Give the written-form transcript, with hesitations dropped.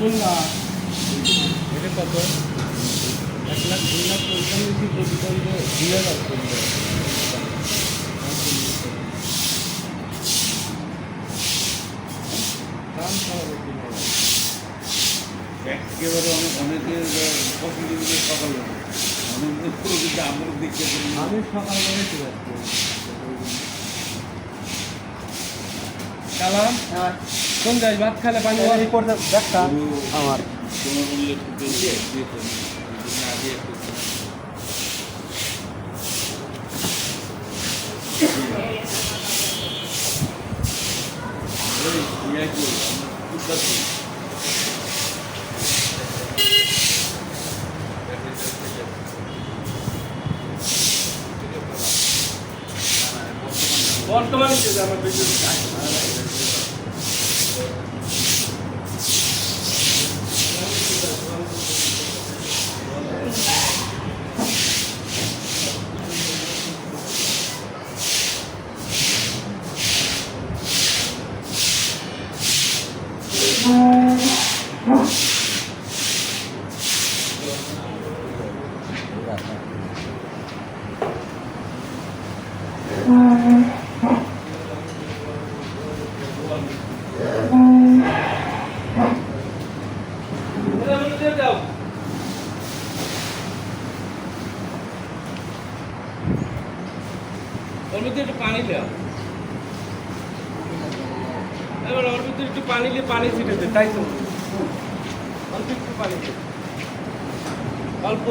খুলনা এটা কত 1 লাখ 2 লাখ পর্যন্ত যদি করবে 2000 করবে দাম খাওয়াবে কিনা একেবারে অনেকের পছন্দ করে সকাল অনেক কিন্তু আমার দেখতে আমি সকালবেলা ঠিক আছে কালাম কোন যাই ভাত খেলে পানি করতে দেখা আমার তোমার বললে একটু দিয়ে আগে একটু বর্তমানে যে আমার বেশি ওর মধ্যে একটু পানি দেওয়া এবার ওর মধ্যে একটু পানি দিয়ে পানি ছিটে দে তাই তো অল্প একটু পানি দে অল্প